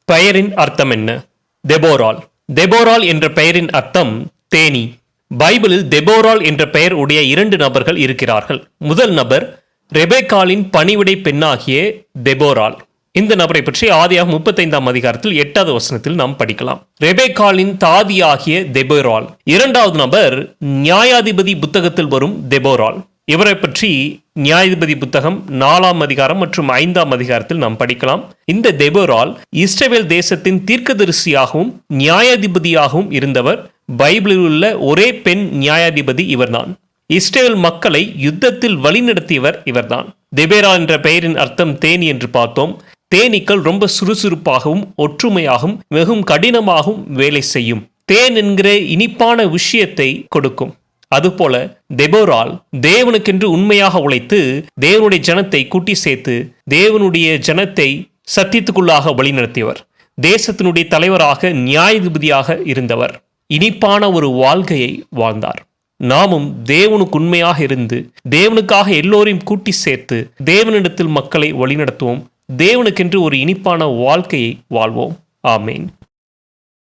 பெயரின் அர்த்தம் என்ன? தெபோராள். தெபோராள் என்ற பெயரின் அர்த்தம் தேனி. பைபிளில் தெபோராள் என்ற பெயர் உடைய 2 நபர்கள் இருக்கிறார்கள். முதல் நபர் ரெபேக்காளின் பணிவிடை பெண்ணாகிய தெபோராள். இந்த நபரை பற்றி ஆதியாகமம் 35 அதிகாரத்தில் 8வது வசனத்தில் நாம் படிக்கலாம். ரெபேக்காளின் தாதியாகிய தெபோராள். இரண்டாவது நபர் நியாயாதிபதி புத்தகத்தில் வரும் தெபோராள். இவரை பற்றி நியாயாதிபதி புத்தகம் 4ஆம் அதிகாரம் மற்றும் 5ஆம் அதிகாரத்தில் நாம் படிக்கலாம். இந்த தெபோராள் இஸ்ரவேல் தேசத்தின் தீர்க்கதரிசியாகவும் நியாயாதிபதியாகவும் இருந்தவர். பைபிளில் உள்ள ஒரே பெண் நியாயாதிபதி இவர்தான். இஸ்ரவேல் மக்களை யுத்தத்தில் வழிநடத்தியவர் இவர்தான். தெபோராள் என்ற பெயரின் அர்த்தம் தேனி என்று பார்த்தோம். தேனீக்கள் ரொம்ப சுறுசுறுப்பாகவும் ஒற்றுமையாகவும் மிகவும் கடினமாகவும் வேலை செய்யும். தேன் என்கிற இனிப்பான விஷயத்தை கொடுக்கும். அதுபோல தெபோராள் தேவனுக்கென்று உண்மையாக உழைத்து தேவனுடைய ஜனத்தை கூட்டி சேர்த்து தேவனுடைய ஜனத்தை சத்தியத்துக்குள்ளாக வழிநடத்தியவர். தேசத்தினுடைய தலைவராக நியாயாதிபதியாக இருந்தவர். இனிப்பான ஒரு வாழ்க்கையை வாழ்ந்தார். நாமும் தேவனுக்கு உண்மையாக இருந்து தேவனுக்காக எல்லோரையும் கூட்டி சேர்த்து தேவனிடத்தில் மக்களை வழிநடத்துவோம். தேவனுக்கென்று ஒரு இனிப்பான வாழ்க்கையை வாழ்வோம். ஆமேன்.